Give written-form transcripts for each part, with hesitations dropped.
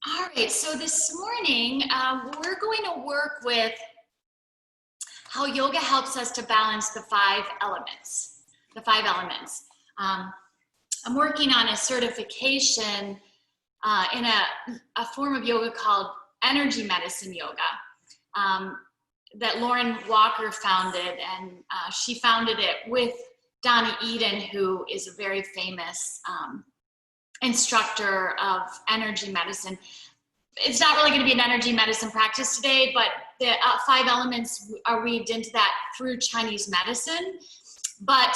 All right, so this morning we're going to work with how yoga helps us to balance the five elements. I'm working on a certification in a form of yoga called energy medicine yoga that Lauren Walker founded, and she founded it with Donnie Eden, who is a very famous instructor of energy medicine. It's not really going to be an energy medicine practice today, but the five elements are weaved into that through Chinese medicine. But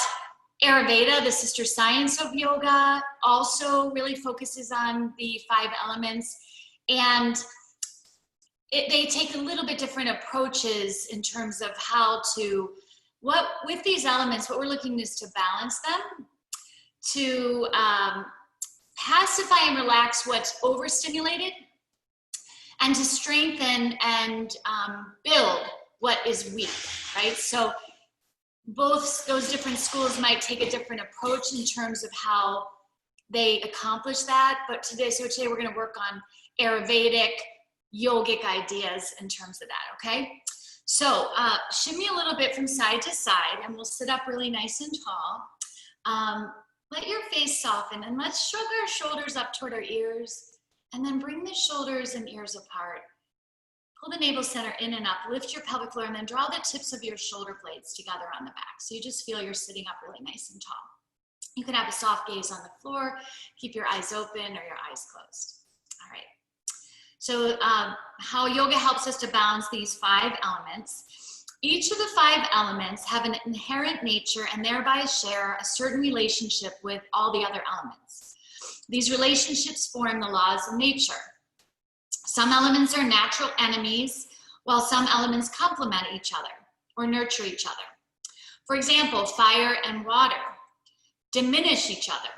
Ayurveda, the sister science of yoga, also really focuses on the five elements, and they take a little bit different approaches in terms of how to, with these elements, what we're looking is to balance them, to pacify and relax what's overstimulated, and to strengthen and build what is weak, right? So both those different schools might take a different approach in terms of how they accomplish that. But today we're going to work on Ayurvedic, yogic ideas in terms of that, okay? So shimmy a little bit from side to side, and we'll sit up really nice and tall. Let your face soften, and let's shrug our shoulders up toward our ears, and then bring the shoulders and ears apart. Pull the navel center in and up, lift your pelvic floor, and then draw the tips of your shoulder blades together on the back. So you just feel you're sitting up really nice and tall. You can have a soft gaze on the floor, keep your eyes open or your eyes closed. All right. So how yoga helps us to balance these five elements. Each of the five elements have an inherent nature and thereby share a certain relationship with all the other elements. These relationships form the laws of nature. Some elements are natural enemies, while some elements complement each other or nurture each other. For example, fire and water diminish each other.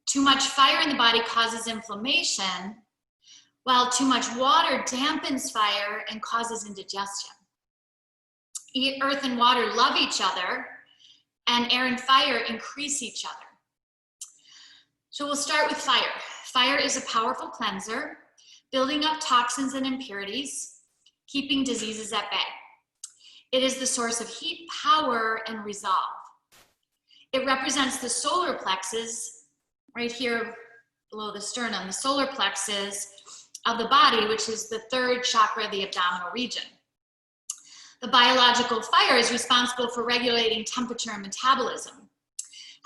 Too much fire in the body causes inflammation, while too much water dampens fire and causes indigestion. Earth and water love each other, and air and fire increase each other. So we'll start with fire. Fire is a powerful cleanser, building up toxins and impurities, keeping diseases at bay. It is the source of heat, power, and resolve. It represents the solar plexus, right here below the sternum, the solar plexus of the body, which is the third chakra of the abdominal region. The biological fire is responsible for regulating temperature and metabolism.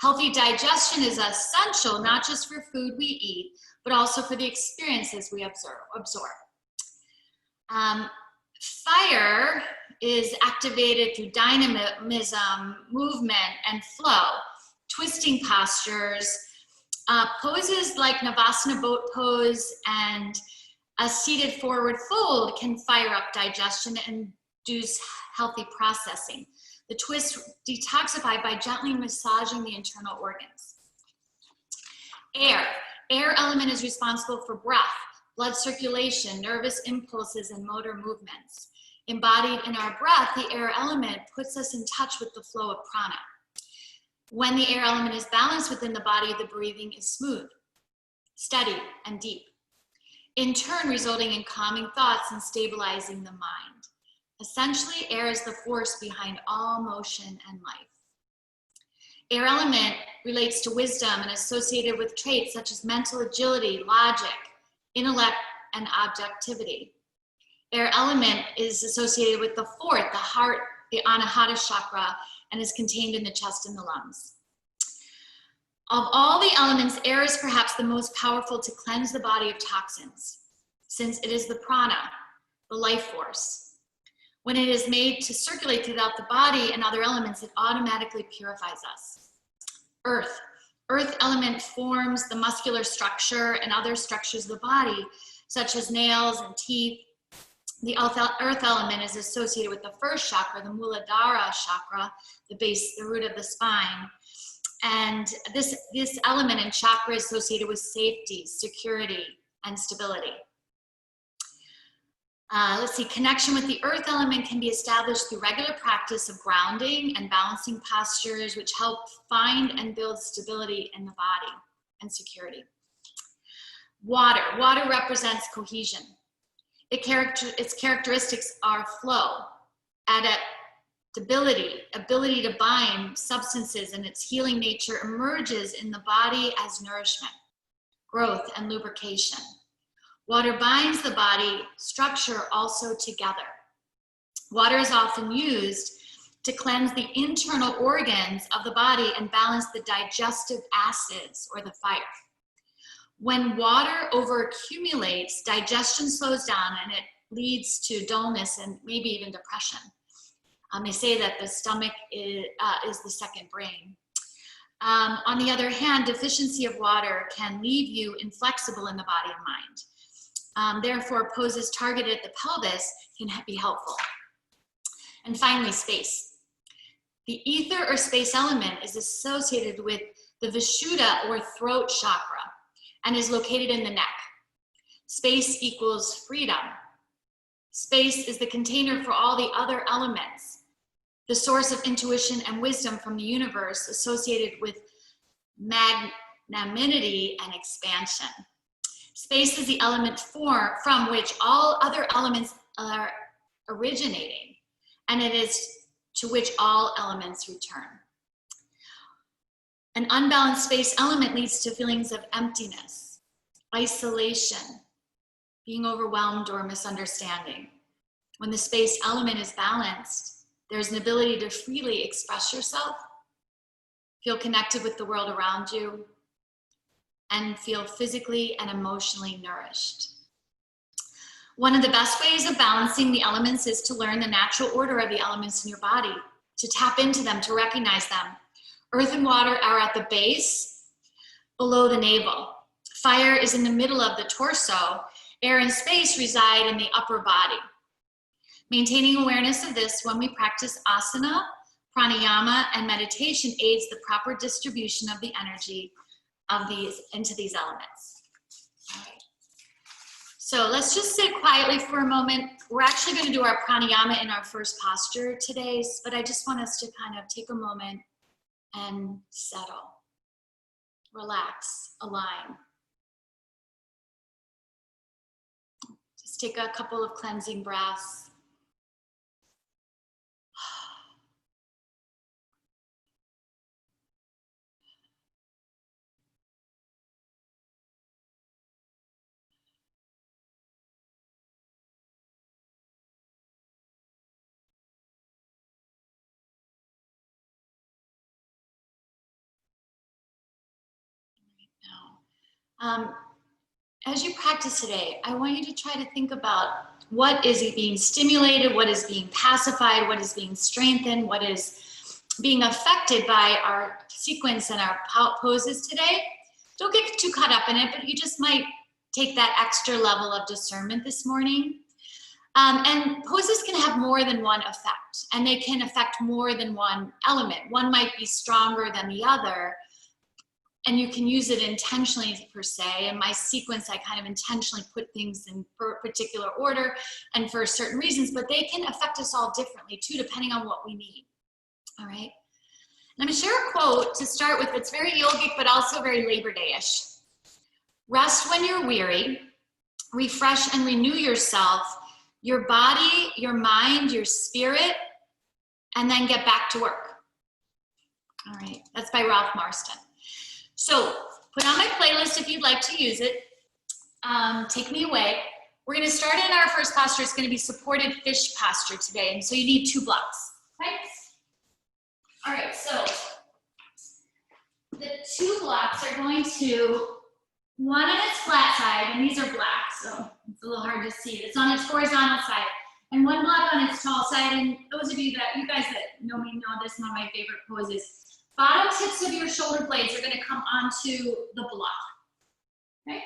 Healthy digestion is essential, not just for food we eat, but also for the experiences we absorb. Fire is activated through dynamism, movement, and flow, twisting postures, poses like Navasana boat pose and a seated forward fold can fire up digestion and induce healthy processing. The twists detoxify by gently massaging the internal organs. Air. Air element is responsible for breath, blood circulation, nervous impulses, and motor movements. Embodied in our breath, the air element puts us in touch with the flow of prana. When the air element is balanced within the body, the breathing is smooth, steady, and deep, in turn resulting in calming thoughts and stabilizing the mind. Essentially, air is the force behind all motion and life. Air element relates to wisdom and is associated with traits such as mental agility, logic, intellect, and objectivity. Air element is associated with the fourth, the heart, the Anahata chakra, and is contained in the chest and the lungs. Of all the elements, air is perhaps the most powerful to cleanse the body of toxins, since it is the prana, the life force. When it is made to circulate throughout the body and other elements, it automatically purifies us. Earth. Earth element forms the muscular structure and other structures of the body, such as nails and teeth. The earth element is associated with the first chakra, the Muladhara chakra, the base, the root of the spine. And this element and chakra is associated with safety, security, and stability. Let's see, connection with the earth element can be established through regular practice of grounding and balancing postures, which help find and build stability in the body and security. Water represents cohesion. Its characteristics are flow, adaptability, ability to bind substances, and its healing nature emerges in the body as nourishment, growth, and lubrication. Water binds the body structure also together. Water is often used to cleanse the internal organs of the body and balance the digestive acids or the fire. When water overaccumulates, digestion slows down and it leads to dullness and maybe even depression. They say that the stomach is the second brain. On the other hand, deficiency of water can leave you inflexible in the body and mind. Therefore, poses targeted at the pelvis can be helpful. And finally, space. The ether or space element is associated with the Vishuddha or throat chakra and is located in the neck. Space equals freedom. Space is the container for all the other elements, the source of intuition and wisdom from the universe associated with magnanimity and expansion. Space is the element from which all other elements are originating, and it is to which all elements return. An unbalanced space element leads to feelings of emptiness, isolation, being overwhelmed, or misunderstanding. When the space element is balanced, there's an ability to freely express yourself, feel connected with the world around you, and feel physically and emotionally nourished. One of the best ways of balancing the elements is to learn the natural order of the elements in your body, to tap into them, to recognize them. Earth and water are at the base, below the navel. Fire is in the middle of the torso. Air and space reside in the upper body. Maintaining awareness of this when we practice asana, pranayama, and meditation aids the proper distribution of the energy of these into these elements. All right. So let's just sit quietly for a moment. We're actually going to do our pranayama in our first posture today, but I just want us to kind of take a moment and settle, relax, align. Just take a couple of cleansing breaths. As you practice today, I want you to try to think about what is being stimulated, what is being pacified, what is being strengthened, what is being affected by our sequence and our poses today. Don't get too caught up in it, but you just might take that extra level of discernment this morning. And poses can have more than one effect, and they can affect more than one element. One might be stronger than the other, and you can use it intentionally per se. In my sequence, I kind of intentionally put things in a particular order and for certain reasons, but they can affect us all differently too, depending on what we need. All right. And I'm gonna share a quote to start with. It's very yogic, but also very Labor Day-ish. Rest when you're weary, refresh and renew yourself, your body, your mind, your spirit, and then get back to work. All right, that's by Ralph Marston. So put on my playlist if you'd like to use it. Take me away. We're gonna start in our first posture. It's gonna be supported fish posture today. And so you need 2 blocks, okay? All right, so the 2 blocks are going to, one on its flat side, and these are black, so it's a little hard to see. It's on its horizontal side, and 1 block on its tall side. And those of you guys that know me know this, one of my favorite poses. Bottom tips of your shoulder blades are gonna come onto the block, okay?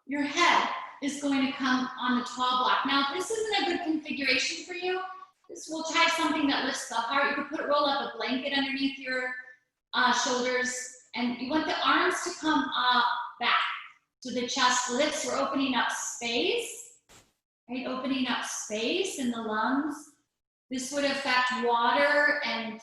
Your head is going to come on the tall block. Now, if this isn't a good configuration for you, we'll try something that lifts the heart. You could roll up a blanket underneath your shoulders, and you want the arms to come up back. So the chest lifts, we're opening up space, right? Opening up space in the lungs. This would affect water and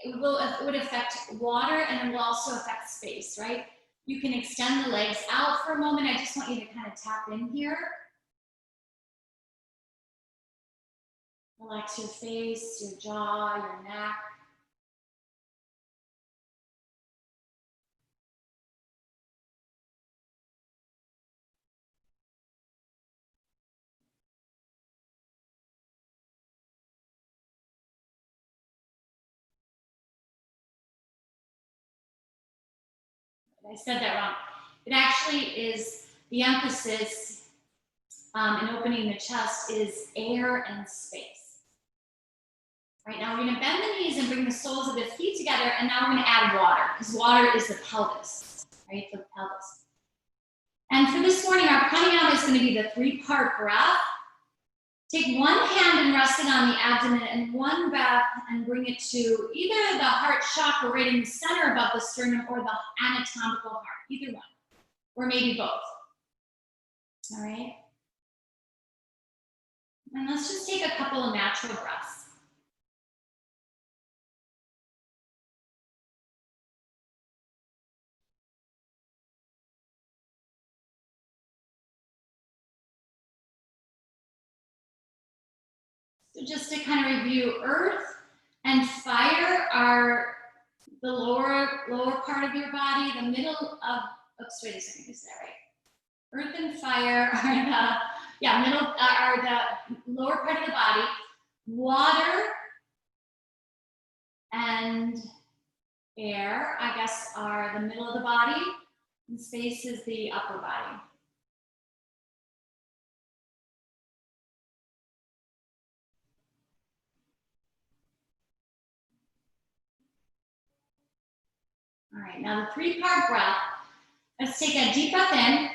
it would affect water, and it will also affect space, right? You can extend the legs out for a moment. I just want you to kind of tap in here. Relax your face, your jaw, your neck. I said that wrong. It actually is the emphasis in opening the chest is air and space. Right, now we're gonna bend the knees and bring the soles of the feet together, and now we're gonna add water, because water is the pelvis, right, the pelvis. And for this morning, our pranayama is gonna be the 3-part breath. Take one hand and rest it on the abdomen, and one breath and bring it to either the heart chakra right in the center above the sternum, or the anatomical heart, either one, or maybe both. All right. And let's just take a couple of natural breaths. So just to kind of review, earth and fire are the lower part of your body, the middle of, oops, wait a second, is that right? Earth and fire are are the lower part of the body. Water and air, I guess, are the middle of the body, and space is the upper body. All right, now the 3-part breath. Let's take a deep breath in,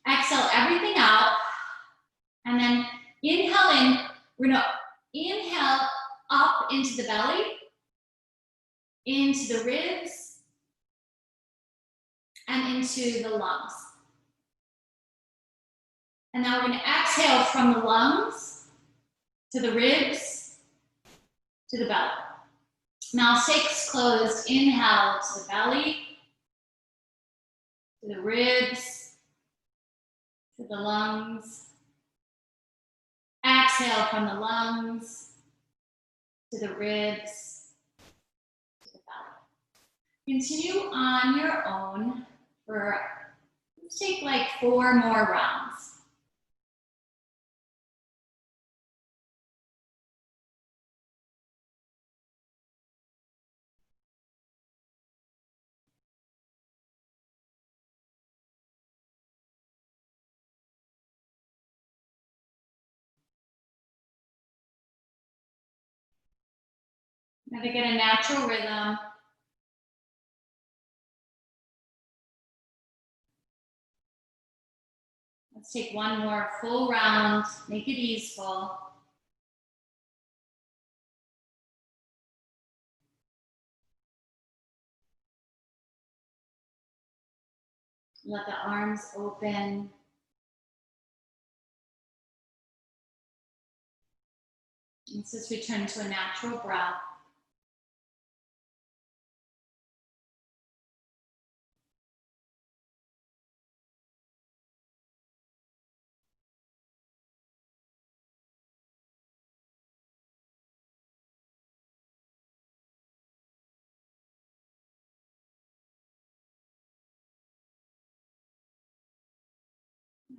exhale everything out, and then inhale in. We're gonna inhale up into the belly, into the ribs, and into the lungs. And now we're gonna exhale from the lungs to the ribs, to the belly. Now six closed, inhale to the belly, to the ribs, to the lungs. Exhale from the lungs, to the ribs, to the belly. Continue on your own for, let's take like 4 more rounds. Now to get a natural rhythm. Let's take 1 more full round, make it easeful. Let the arms open. Let's just return to a natural breath.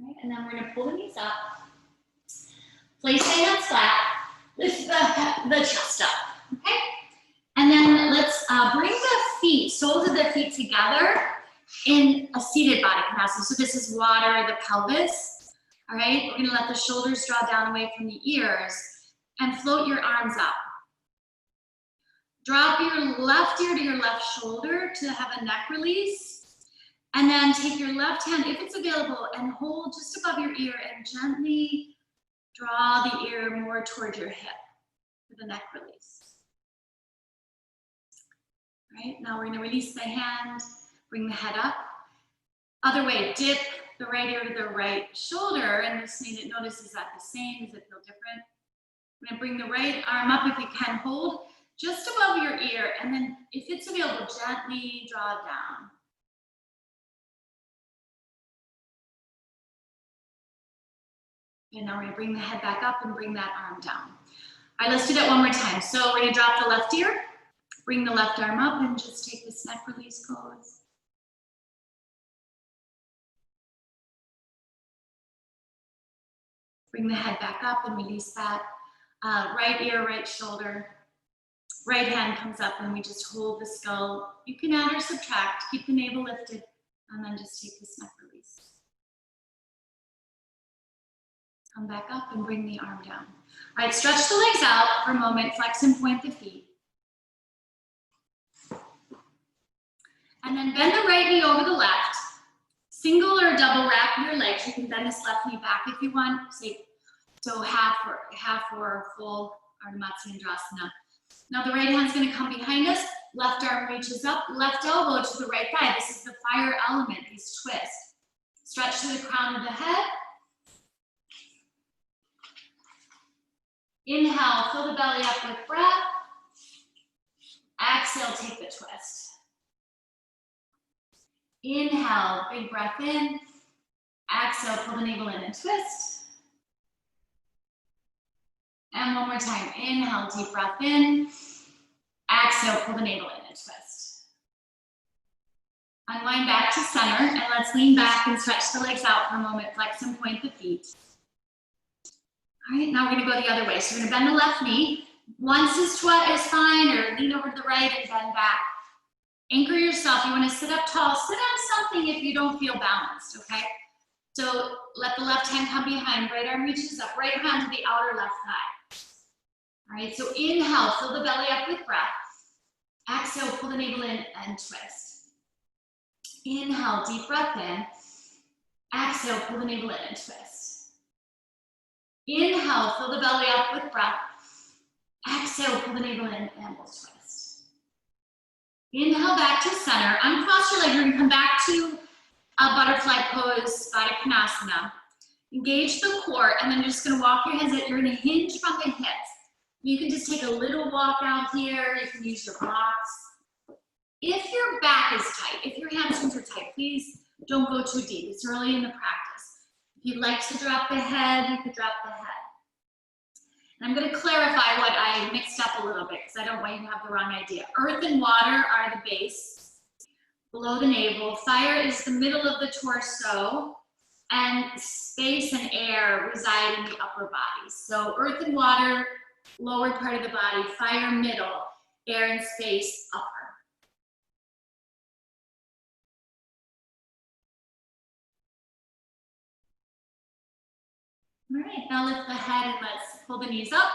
All right, and then we're gonna pull the knees up. Place the hands flat, lift the chest up, okay? And then let's bring the feet, soles of the feet together in a seated body capacity. So this is water, the pelvis, all right? We're gonna let the shoulders draw down away from the ears and float your arms up. Drop your left ear to your left shoulder to have a neck release. And then take your left hand, if it's available, and hold just above your ear and gently draw the ear more towards your hip for the neck release. All right, now we're gonna release the hand, bring the head up. Other way, dip the right ear to the right shoulder, and this may notice, is that the same? Does it feel different? I'm gonna bring the right arm up if you can. Hold just above your ear, and then if it's available, gently draw it down. And now we're gonna bring the head back up and bring that arm down. All right, let's do that one more time. So we're gonna drop the left ear, bring the left arm up, and just take this neck release pose. Bring the head back up and release that. Right ear, right shoulder. Right hand comes up and we just hold the skull. You can add or subtract, keep the navel lifted, and then just take this neck release. Come back up and bring the arm down. All right, stretch the legs out for a moment, flex and point the feet. And then bend the right knee over the left. Single or double wrap your legs. You can bend this left knee back if you want. Say, so half or full Ardha Matsyendrasana. Now the right hand's gonna come behind us. Left arm reaches up, left elbow to the right thigh. This is the fire element, these twists. Stretch to the crown of the head. Inhale, fill the belly up with breath. Exhale, take the twist. Inhale, big breath in. Exhale, pull the navel in and twist. And one more time, inhale, deep breath in. Exhale, pull the navel in and twist. Unwind back to center, and let's lean back and stretch the legs out for a moment. Flex and point the feet. All right, now we're gonna go the other way. So we're gonna bend the left knee. Once is fine, or lean over to the right and bend back. Anchor yourself. You wanna sit up tall. Sit on something if you don't feel balanced, okay? So let the left hand come behind. Right arm reaches up. Right hand to the outer left thigh. All right, so inhale, fill the belly up with breath. Exhale, pull the navel in and twist. Inhale, deep breath in. Exhale, pull the navel in and twist. Inhale, fill the belly up with breath. Exhale, pull the navel in and we'll twist. Inhale back to center. Uncross your leg. You're gonna come back to a butterfly pose, Baddha Konasana. Engage the core, and then you're just gonna walk your hands out. You're gonna hinge from the hips. You can just take a little walk out here. You can use your blocks. If your back is tight, if your hamstrings are tight, please don't go too deep. It's early in the practice. If you'd like to drop the head, you could drop the head. And I'm gonna clarify what I mixed up a little bit because I don't want you to have the wrong idea. Earth and water are the base, below the navel. Fire is the middle of the torso, and space and air reside in the upper body. So earth and water, lower part of the body, fire middle, air and space upper. All right, now lift the head and let's pull the knees up.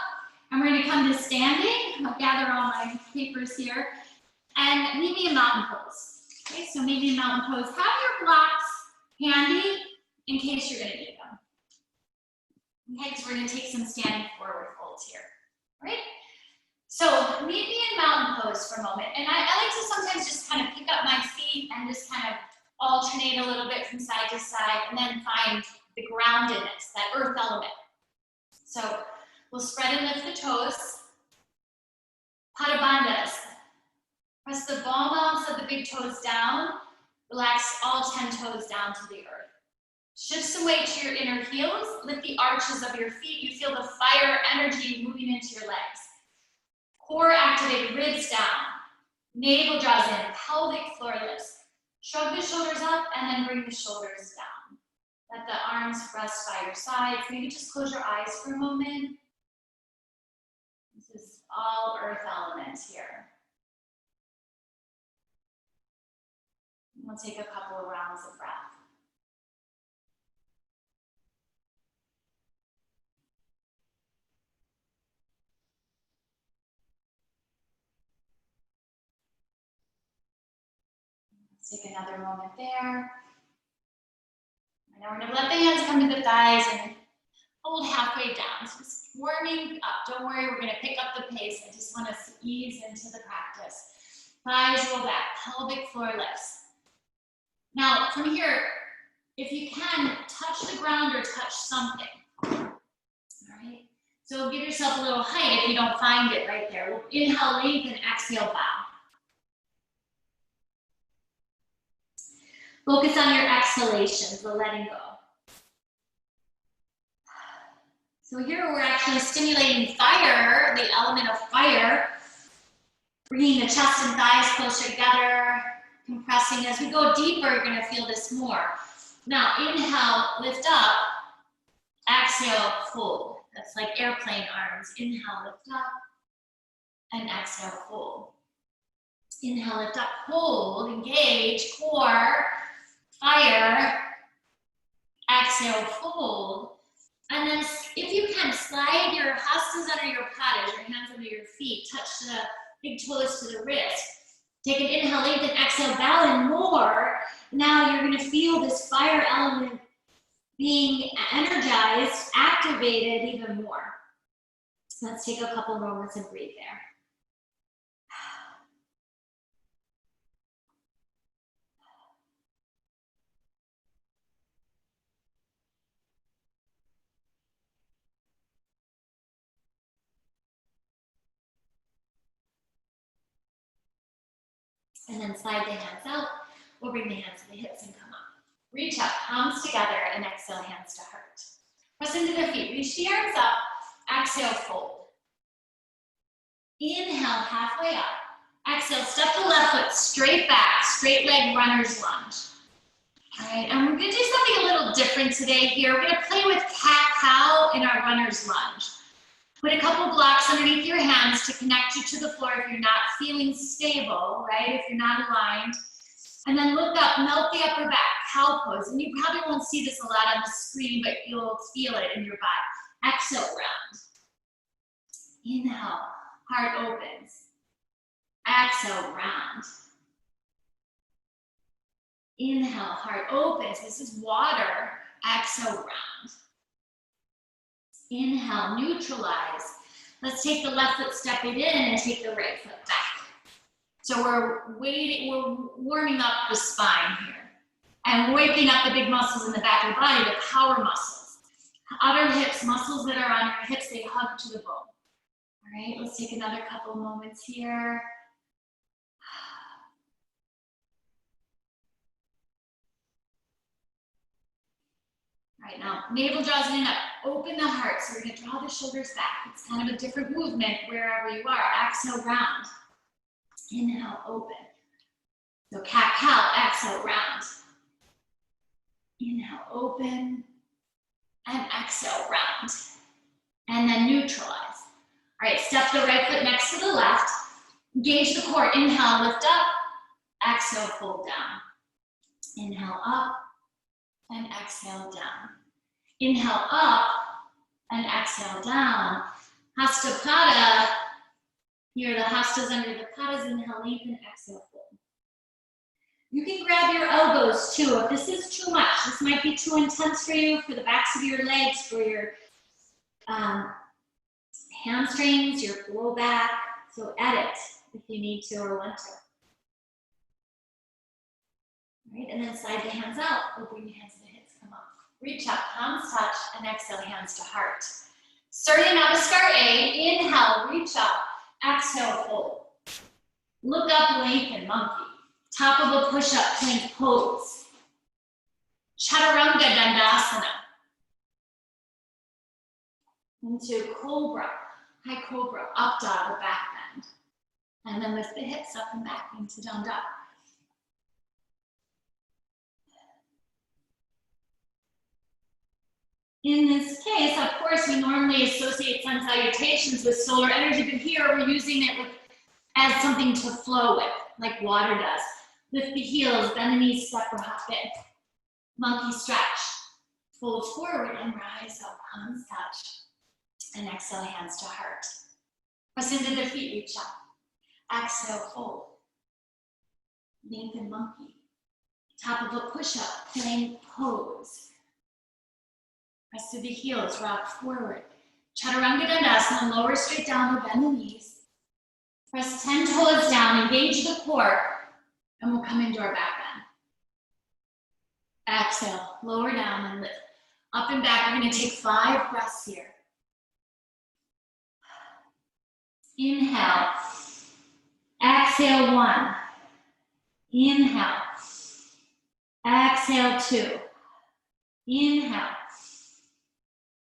And we're gonna come to standing. I'll gather all my papers here. And meet me in mountain pose. Okay, so meet me in mountain pose. Have your blocks handy in case you're gonna need them. Okay, because we're gonna take some standing forward folds here. All right? So meet me in mountain pose for a moment. And I like to sometimes just kind of pick up my feet and just kind of alternate a little bit from side to side and then find the groundedness, that earth element. So we'll spread and lift the toes. Padabandhas. Press the ball mounts of the big toes down. Relax all 10 toes down to the earth. Shift some weight to your inner heels. Lift the arches of your feet. You feel the fire energy moving into your legs. Core activated, ribs down. Navel draws in, pelvic floor lifts. Shrug the shoulders up and then bring the shoulders down. Let the arms rest by your sides. Maybe just close your eyes for a moment. This is all earth elements here. We'll take a couple of rounds of breath. Let's take another moment there. And now we're gonna let the hands come to the thighs and hold halfway down. So just warming up. Don't worry, we're gonna pick up the pace. I just want us to ease into the practice. Thighs roll back, pelvic floor lifts. Now, from here, if you can, touch the ground or touch something. All right? So give yourself a little height if you don't find it right there. We'll inhale, lengthen, exhale, bow. Focus on your exhalations, the letting go. So here we're actually stimulating fire, the element of fire, bringing the chest and thighs closer together, compressing. As we go deeper, you're going to feel this more. Now, inhale, lift up, exhale, fold. That's like airplane arms. Inhale, lift up, and exhale, fold. Inhale, lift up, hold, engage, core, fire, exhale, fold. And then if you can, slide your hastas under your padas, your hands under your feet, touch the big toes to the wrist. Take an inhale, lengthen, exhale, bow and more. Now you're gonna feel this fire element being energized, activated even more. So let's take a couple moments and breathe there. And then slide the hands out. We'll bring the hands to the hips and come up. Reach up, palms together, and exhale, hands to heart. Press into the feet, reach the arms up, exhale, fold. Inhale, halfway up. Exhale, step the left foot straight back, straight leg runner's lunge. All right, and we're gonna do something a little different today here. We're gonna play with cat-cow in our runner's lunge. Put a couple blocks underneath your hands to connect you to the floor if you're not feeling stable, right? If you're not aligned. And then look up, melt the upper back, cow pose. And you probably won't see this a lot on the screen, but you'll feel it in your body. Exhale, round. Inhale, heart opens. Exhale, round. Inhale, heart opens. This is water. Exhale, round. Inhale, neutralize. Let's take the left foot, step it in, and take the right foot back. So we're warming up the spine here. And waking up the big muscles in the back of the body, the power muscles. Outer hips, muscles that are on your hips, they hug to the bone. All right, let's take another couple moments here. All right, now navel draws in up, open the heart. So we're gonna draw the shoulders back. It's kind of a different movement wherever you are. Exhale, round. Inhale, open. So cat-cow, exhale, round. Inhale, open. And exhale, round. And then neutralize. All right, step the right foot next to the left. Engage the core. Inhale, lift up. Exhale, fold down. Inhale, up. And exhale, down. Inhale, up. And exhale, down. Hasta Pada. Here are the hastas under the padas. Inhale, lengthen, exhale, fold. You can grab your elbows too. If this is too much, this might be too intense for you, for the backs of your legs, for your hamstrings, your low back. So edit if you need to or want to. All right, and then slide the hands out. We'll bring the hands to the hips, come up. Reach up, palms touch, and exhale, hands to heart. Surya Namaskar A, inhale, reach up. Exhale, fold. Look up, lengthen, monkey. Top of a push-up, plank pose. Chaturanga Dandasana. Into cobra, high cobra, up dog, or back bend. And then lift the hips up and back into danda. In this case, of course, we normally associate sun salutations with solar energy, but here we're using it as something to flow with, like water does. Lift the heels, bend the knees, step or hop in. Monkey stretch. Fold forward and rise up, palms touch. And exhale, hands to heart. Press into the feet, reach up. Exhale, fold. Lengthen monkey. Top of a push-up, plank pose. Press through the heels, rock forward. Chaturanga Dandasana, lower straight down or bend the knees. Press 10 toes down, engage the core, and we'll come into our back bend. Exhale, lower down and lift. Up and back, we're gonna take 5 breaths here. Inhale. Exhale 1. Inhale. Exhale 2. Inhale.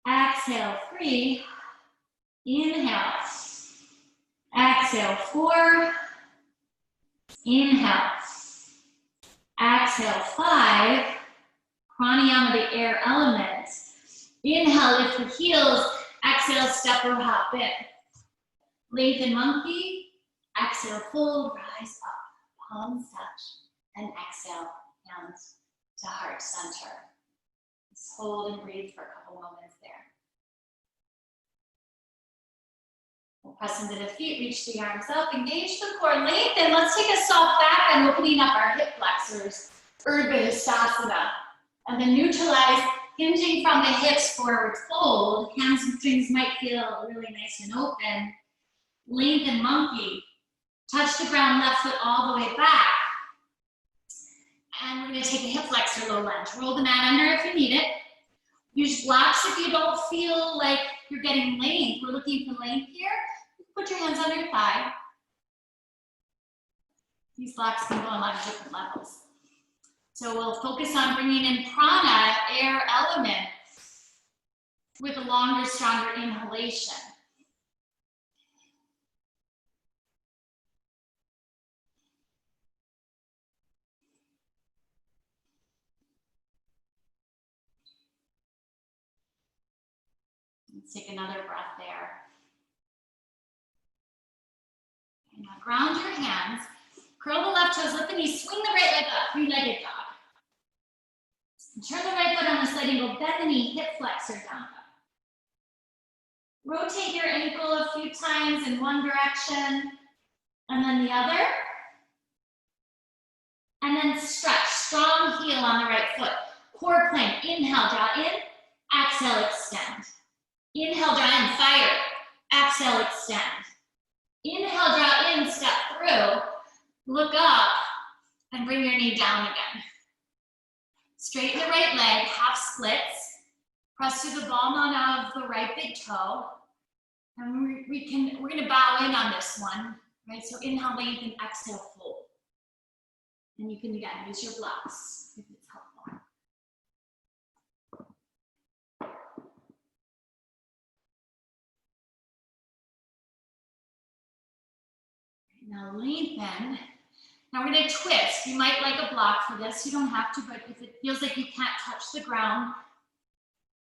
Exhale 3. Inhale. Exhale 4. Inhale. Exhale 5. Pranayama, the air element. Inhale, lift the heels. Exhale, step or hop in. Lengthen monkey. Exhale, fold, rise up. Palms touch. And exhale, hands to heart center. Just hold and breathe for a couple moments there. We'll press into the feet, reach the arms up, engage the core, lengthen. Let's take a soft back and opening up our hip flexors, Urdhva Hastasana. And then neutralize, hinging from the hips, forward fold. Hamstrings might feel really nice and open. Lengthen monkey. Touch the ground, left foot all the way back. And we're gonna take a hip flexor low lunge. Roll the mat under if you need it. Use blocks if you don't feel like you're getting length. We're looking for length here. Put your hands under your thigh. These blocks can go on a lot of different levels. So we'll focus on bringing in prana, air element, with a longer, stronger inhalation. Let's take another breath there. And now ground your hands. Curl the left toes, lift the knees, swing the right leg up, three-legged dog. And turn the right foot on the side angle, bend the knee, hip flexor down. Rotate your ankle a few times in one direction, and then the other. And then stretch, strong heel on the right foot. Core plank, inhale, draw in, exhale, extend. Inhale, draw in, fire, exhale, extend. Inhale, draw in, step through, look up, and bring your knee down again. Straighten the right leg, half splits. Press to the ball nut of the right big toe. And we're gonna bow in on this one, right? So inhale, lengthen, exhale, fold. And you can, again, use your blocks if it's helpful. Now lengthen. Now we're gonna twist. You might like a block for this. You don't have to, but if it feels like you can't touch the ground,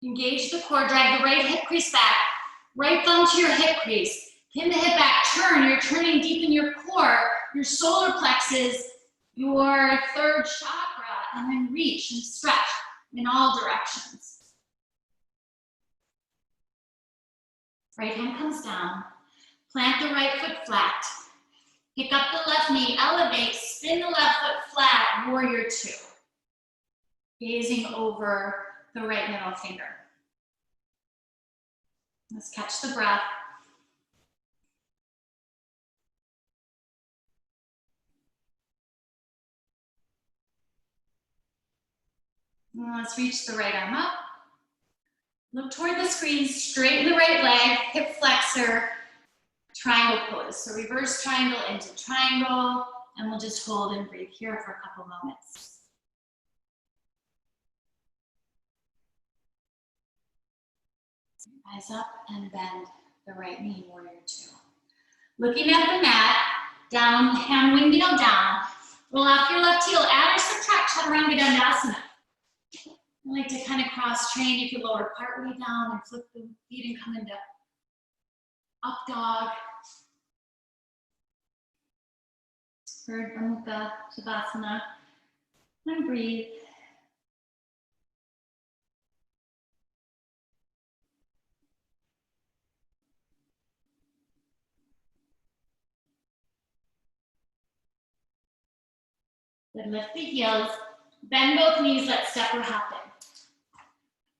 engage the core, drag the right hip crease back, right thumb to your hip crease, pin the hip back, turn. You're turning deep in your core, your solar plexus, your third chakra, and then reach and stretch in all directions. Right hand comes down, plant the right foot flat. Pick up the left knee, elevate, spin the left foot flat, warrior two. Gazing over the right middle finger. Let's catch the breath. And let's reach the right arm up. Look toward the screen, straighten the right leg, hip flexor, triangle pose. So reverse triangle into triangle, and we'll just hold and breathe here for a couple moments. Rise up and bend the right knee, warrior two. Looking at the mat, down, hand windmill down. Roll off your left heel, add or subtract chaturanga dandasana. I like to kind of cross train. You can lower partway down and flip the feet and come into up dog. Bird Mukha Shavasana. And breathe. Then lift the heels. Bend both knees, let's step or hop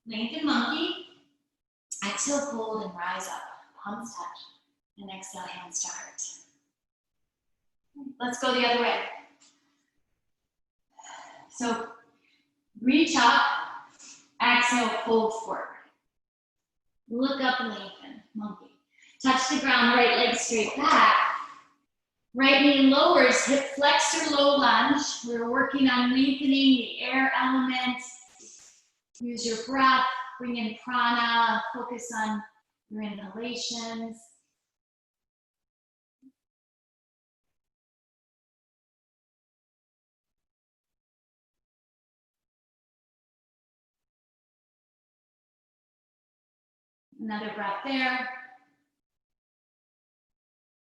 in. Lengthen monkey. Exhale, fold and rise up. Palms touch. And exhale, hands to heart. Let's go the other way. So reach up. Exhale, fold forward. Look up and lengthen, monkey. Touch the ground, right leg straight back. Right knee lowers, hip flexor, low lunge. We're working on lengthening the air element. Use your breath, bring in prana, focus on your inhalations. Another breath there.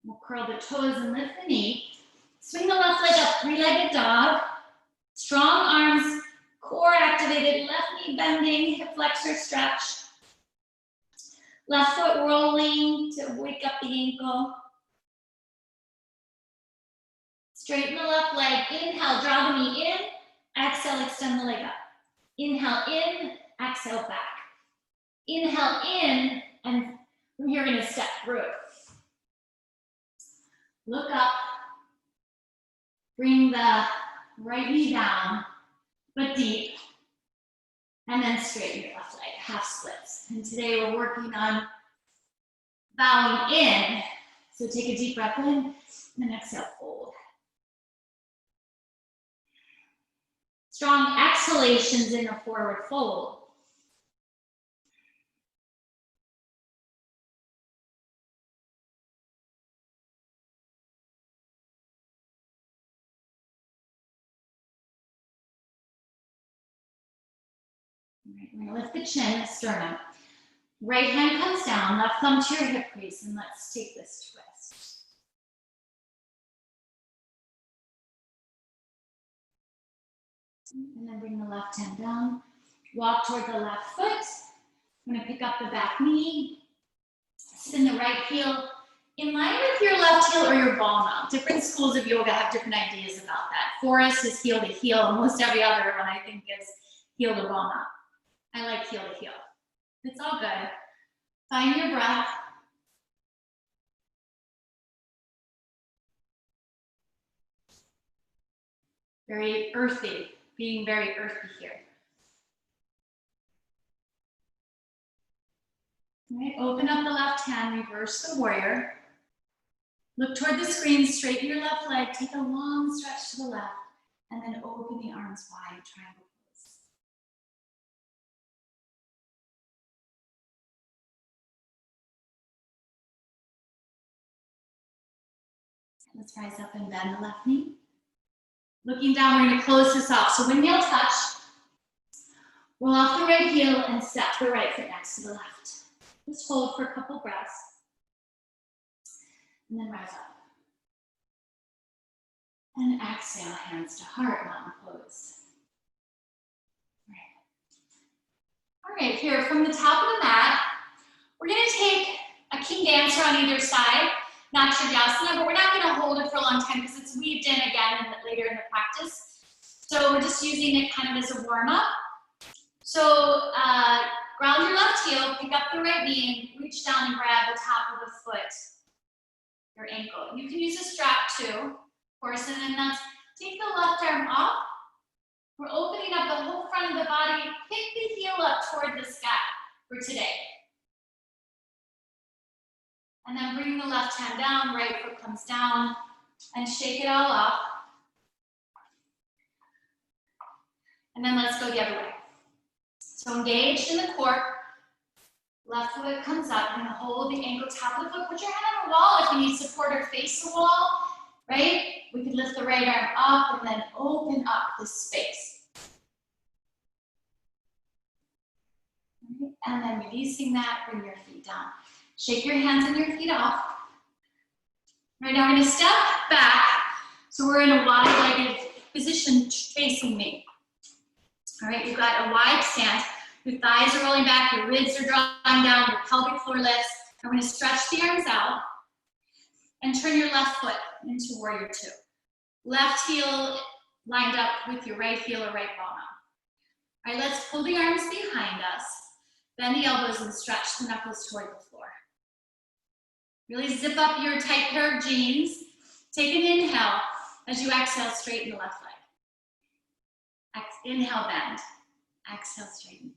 We'll curl the toes and lift the knee. Swing the left leg up, three-legged dog. Strong arms, core activated, left knee bending, hip flexor stretch. Left foot rolling to wake up the ankle. Straighten the left leg. Inhale, draw the knee in. Exhale, extend the leg up. Inhale in, exhale back. Inhale in, and from here we're gonna step through. Look up. Bring the right knee down, but deep. And then straighten your left leg, half splits. And today we're working on bowing in. So take a deep breath in, and exhale, fold. Strong exhalations in a forward fold. All right, we're gonna lift the chin, the sternum. Right hand comes down, left thumb to your hip crease, and let's take this twist. And then bring the left hand down. Walk toward the left foot. I'm gonna pick up the back knee. Spin the right heel in line with your left heel or your ball mount. Different schools of yoga have different ideas about that. Forest is heel to heel. Most every other one I think is heel to ball mount. I like heel to heel. It's all good. Find your breath. Very earthy, being very earthy here. All right, open up the left hand, reverse the warrior. Look toward the screen, straighten your left leg, take a long stretch to the left, and then open the arms wide, triangle pose. Let's rise up and bend the left knee. Looking down, we're gonna close this off. So when heel touch, roll off the right heel and step the right foot next to the left. Just hold for a couple breaths. And then rise up. And exhale, hands to heart, mountain pose. All right, here from the top of the mat, we're gonna take a king dancer on either side, not Tridyasana, but we're not gonna hold it for a long time because it's weaved in again later in the practice. So we're just using it kind of as a warm up. So ground your left heel, pick up the right knee, and reach down and grab the top of the foot, your ankle. You can use a strap too, of course, and then that's, take the left arm up. We're opening up the whole front of the body. Pick the heel up toward the sky for today. And then bring the left hand down, right foot comes down, and shake it all up. And then let's go the other way. So engaged in the core, left foot comes up, and hold the ankle, top of the foot. Put your hand on the wall if you need support or face the wall, right? We could lift the right arm up and then open up this space. And then releasing that, bring your feet down. Shake your hands and your feet off. Right now we're gonna step back. So we're in a wide-legged position facing me. All right, you've got a wide stance. Your thighs are rolling back, your ribs are drawing down, your pelvic floor lifts. I'm gonna stretch the arms out and turn your left foot into warrior two. Left heel lined up with your right heel or right palm out. All right, let's pull the arms behind us, bend the elbows and stretch the knuckles toward the floor. Really zip up your tight pair of jeans. Take an inhale. As you exhale, straighten the left leg. Inhale, bend. Exhale, straighten.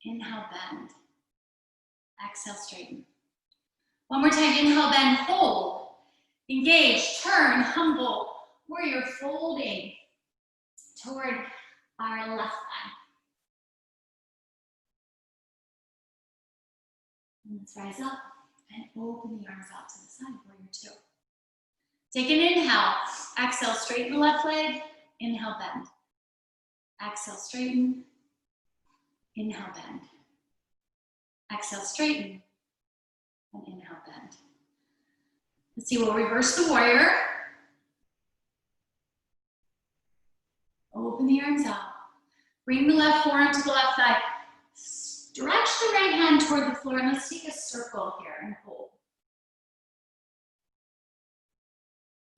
Inhale, bend. Exhale, straighten. One more time, inhale, bend, hold. Engage, turn, humble, warrior, folding toward our left thigh. And let's rise up and open the arms out to the side, warrior two. Take an inhale, exhale, straighten the left leg, inhale, bend. Exhale, straighten, inhale, bend. Exhale, straighten, and inhale, bend. Let's see, we'll reverse the warrior. Open the arms out. Bring the left forearm to the left thigh. Stretch the right hand toward the floor, and let's take a circle here and hold.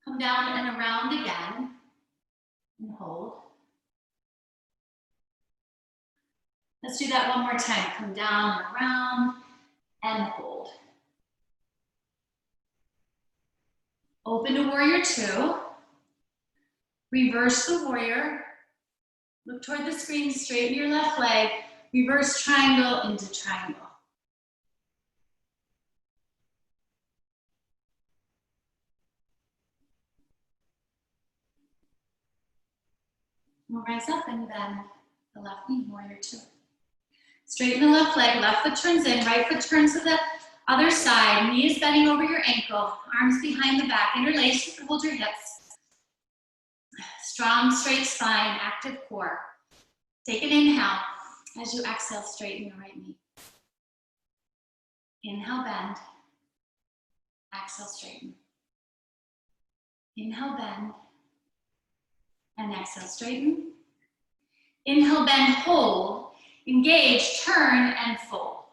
Come down and around again, and hold. Let's do that one more time. Come down and around, and hold. Open to warrior two. Reverse the warrior. Look toward the screen, straighten your left leg. Reverse triangle into triangle. We'll rise up and bend the left knee, warrior two. Straighten the left leg, left foot turns in, right foot turns to the other side. Knee is bending over your ankle, arms behind the back, interlace, you can hold your hips. Strong, straight spine, active core. Take an inhale. As you exhale, straighten your right knee. Inhale, bend. Exhale, straighten. Inhale, bend. And exhale, straighten. Inhale, bend, hold. Engage, turn, and fold.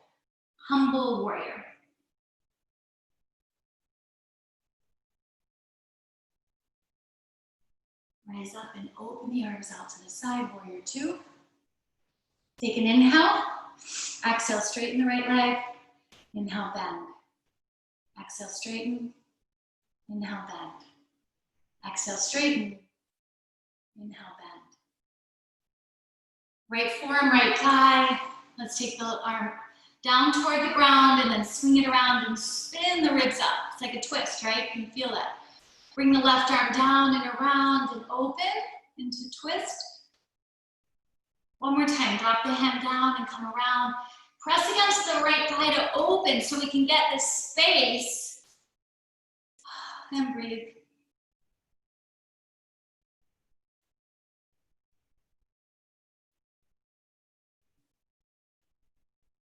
Humble warrior. Rise up and open the arms out to the side, warrior two. Take an inhale. Exhale, straighten the right leg. Inhale, bend. Exhale, straighten. Inhale, bend. Exhale, straighten. Inhale, bend. Right forearm, right thigh. Let's take the arm down toward the ground and then swing it around and spin the ribs up. It's like a twist, right? You can feel that. Bring the left arm down and around and open into twist. One more time, drop the hand down and come around. Press against the right thigh to open so we can get this space. And breathe.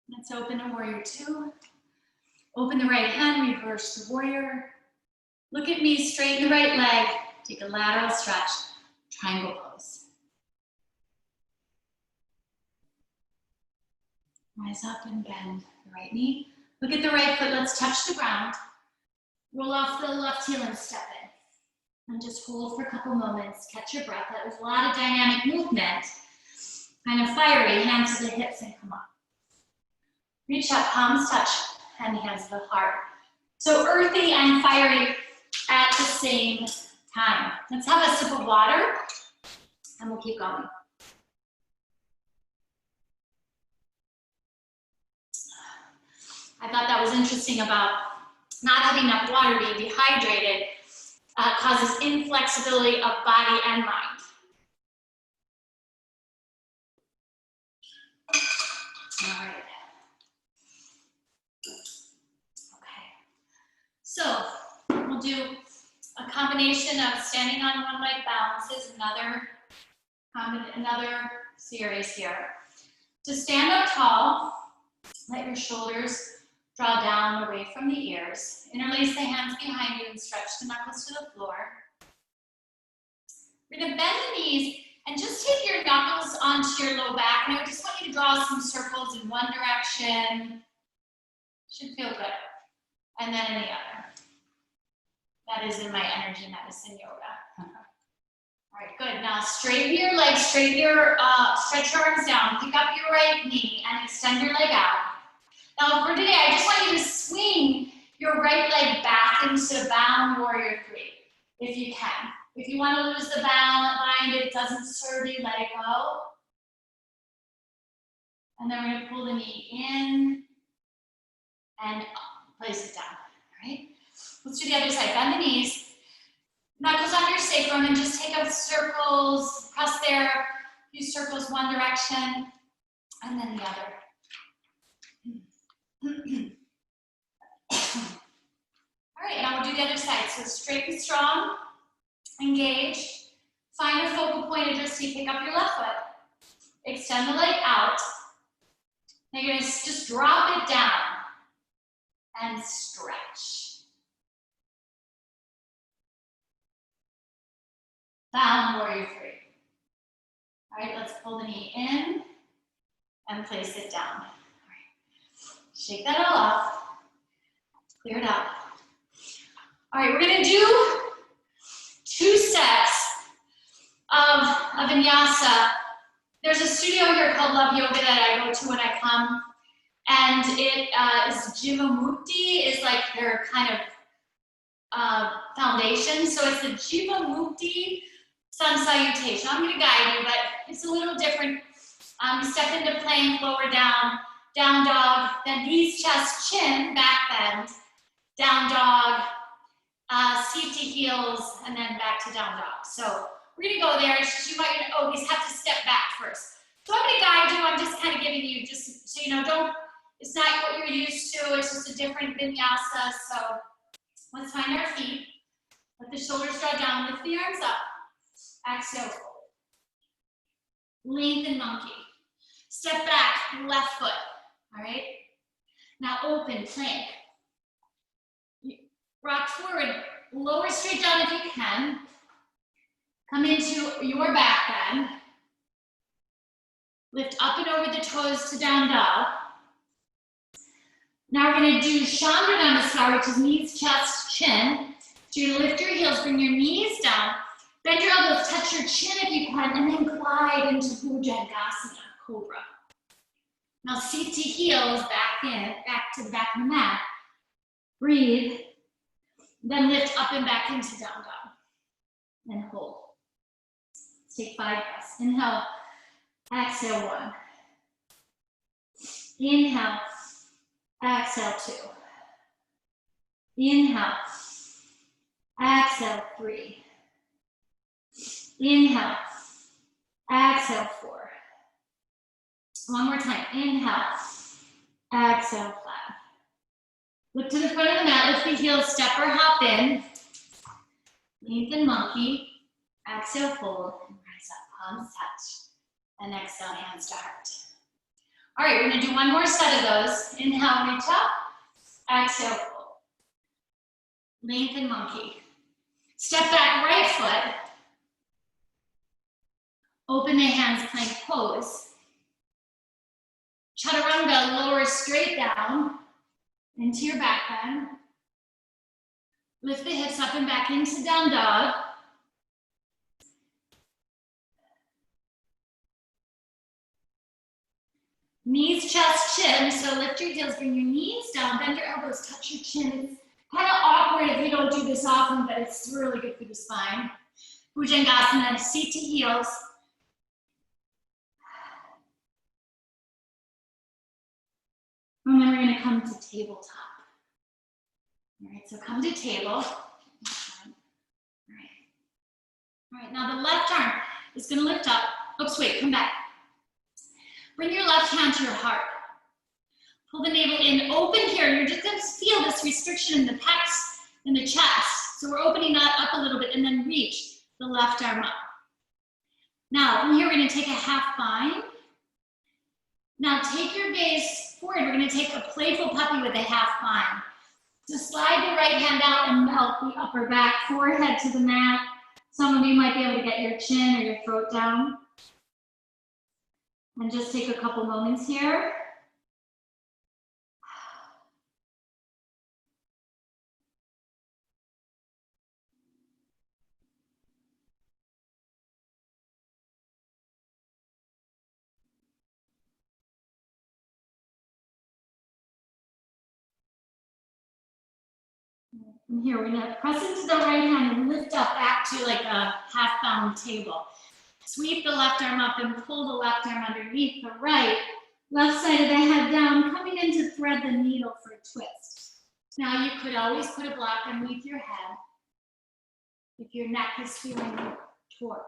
Let's open to warrior two. Open the right hand, reverse the warrior. Look at me, straighten the right leg. Take a lateral stretch, triangle pose. Rise up and bend the right knee. Look at the right foot, let's touch the ground. Roll off the left heel and step in. And just hold for a couple moments, catch your breath. That was a lot of dynamic movement. Kind of fiery, hands to the hips and come up. Reach up, palms touch, and hands to the heart. So earthy and fiery at the same time. Let's have a sip of water, and we'll keep going. I thought that was interesting about not having enough water, being dehydrated, causes inflexibility of body and mind. All right. Okay. So we'll do a combination of standing on one leg balances, another series here. To stand up tall, let your shoulders draw down away from the ears. Interlace the hands behind you and stretch the knuckles to the floor. We're gonna bend the knees and just take your knuckles onto your low back. And I just want you to draw some circles in one direction. Should feel good. And then in the other. That is in my energy medicine yoga. All right, good. Now straighten your legs, stretch your arms down. Pick up your right knee and extend your leg out. Now for today, I just want you to swing your right leg back into bound warrior three, if you can. If you want to lose the bind, it doesn't serve you, let it go. And then we're going to pull the knee in and up. Place it down. right? Let's do the other side. Bend the knees. Knuckles under your sacrum and just take up circles. Press there. A few circles one direction and then the other. All right, now we'll do the other side. So straight and strong. Engage. Find a focal point adjustee. Pick up your left foot. Extend the leg out. Now you're going to just drop it down and stretch. Down, warrior three. All right, let's pull the knee in and place it down. All right. Shake that all off. Clear it out. All right, we're going to do 2 sets of vinyasa. There's a studio here called Love Yoga that I go to when I come, and it is Jivamukti is like their kind of foundation. So it's the Jivamukti Sun Salutation. I'm going to guide you, but it's a little different. You step into plank, lower down, down dog, then knees, chest, chin, back bend, down dog, seat to heels, and then back to down dog. So we're going to go there. You might always have to step back first. So I'm going to guide you. I'm just kind of giving you, just so you know, it's not what you're used to. It's just a different vinyasa. So let's find our feet. Let the shoulders draw down. Lift the arms up. Exhale, fold. Lengthen monkey. Step back, left foot. All right? Now open, plank. Rock forward. Lower straight down if you can. Come into your back bend. Lift up and over the toes to down dog. Now we're going to do Chandra Namaskar, which is knees, chest, chin. So you're going to lift your heels, bring your knees down, bend your elbows, touch your chin if you can, and then glide into Bhujangasana, Cobra. Now seat to heels, back in, back to the back of the mat. Breathe. Then lift up and back into down dog. And hold. Let's take 5 breaths. Inhale. Exhale, 1. Inhale. Exhale, 2. Inhale. Exhale, 3. Inhale. Exhale, 4. One more time. Inhale. Exhale, flat. Look to the front of the mat. Lift the heels. Step or hop in. Lengthen monkey. Exhale, fold. And rise up. Palms touch. And exhale, hands to heart. All right, we're going to do one more set of those. Inhale, reach up. Exhale, fold. Lengthen monkey. Step back, right foot. Open the hands, plank pose. Chaturanga, lower straight down into your back bend. Lift the hips up and back into down dog. Knees, chest, chin. So lift your heels, bring your knees down, bend your elbows, touch your chin. It's kind of awkward if you don't do this often, but it's really good for the spine. Bhujangasana, seat to heels. And then we're going to come to tabletop. All right, so come to table. All right, now the left arm is going to lift up. Oops, wait, come back. Bring your left hand to your heart. Pull the navel in, open here. You're just going to feel this restriction in the pecs, in the chest. So we're opening that up a little bit and then reach the left arm up. Now, from here, we're going to take a half bind. Now, take your gaze forward. We're going to take a playful puppy with a half bind. So slide the right hand out and melt the upper back, forehead to the mat. Some of you might be able to get your chin or your throat down. And just take a couple moments here. From here, we're gonna press into the right hand and lift up back to like a half-bound table. Sweep the left arm up and pull the left arm underneath the right. Left side of the head down, coming in to thread the needle for a twist. Now you could always put a block underneath your head if your neck is feeling taut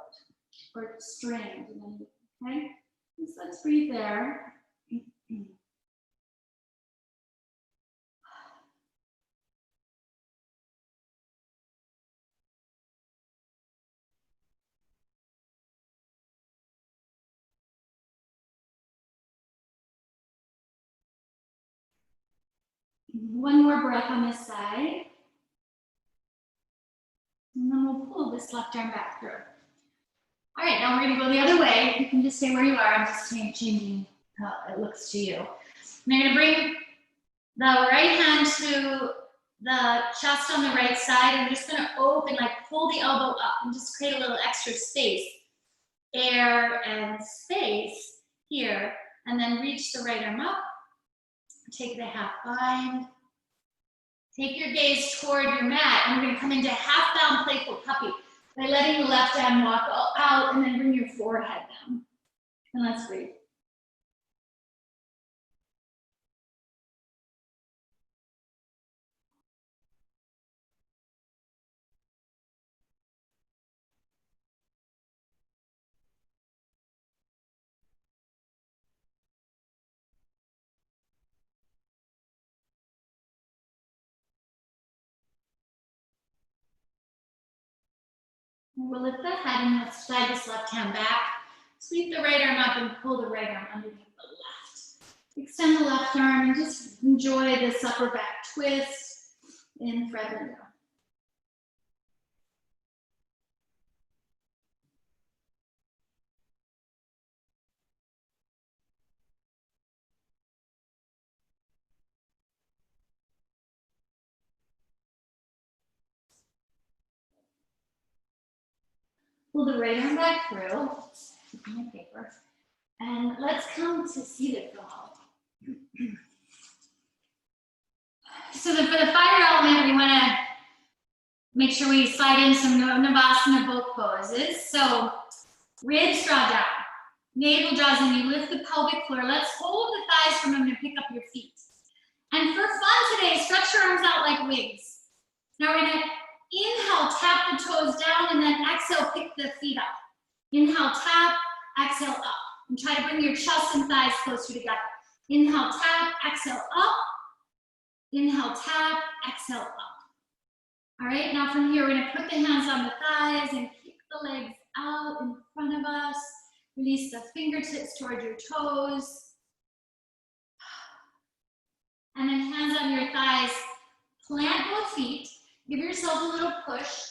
or strained. Okay, so let's breathe there. One more breath on this side. And then we'll pull this left arm back through. All right, now we're gonna go the other way. You can just stay where you are. I'm just changing how it looks to you. And you're gonna bring the right hand to the chest on the right side. And we're just gonna open, like pull the elbow up and just create a little extra space. Air and space here. And then reach the right arm up. Take the half bind. Take your gaze toward your mat, and we're gonna come into half bound playful puppy by letting the left arm walk out and then bring your forehead down. And let's breathe. We'll lift the head and let's slide this left hand back. Sweep the right arm up and pull the right arm underneath the left. Extend the left arm and just enjoy this upper back twist in Fred Window. Pull the right arm back through, my paper, and let's come to seated dog. So for the fire element, we want to make sure we slide in some Navasana both poses. So ribs draw down, navel draws in, you lift the pelvic floor. Let's hold the thighs for a moment and pick up your feet. And for fun today, stretch your arms out like wings. Now we're going to inhale, tap the toes down, and then exhale, pick the feet up. Inhale, tap, exhale, up. And try to bring your chest and thighs closer together. Inhale, tap, exhale, up. Inhale, tap, exhale, up. All right, now from here, we're gonna put the hands on the thighs and kick the legs out in front of us. Release the fingertips toward your toes. And then hands on your thighs, plant both feet. Give yourself a little push.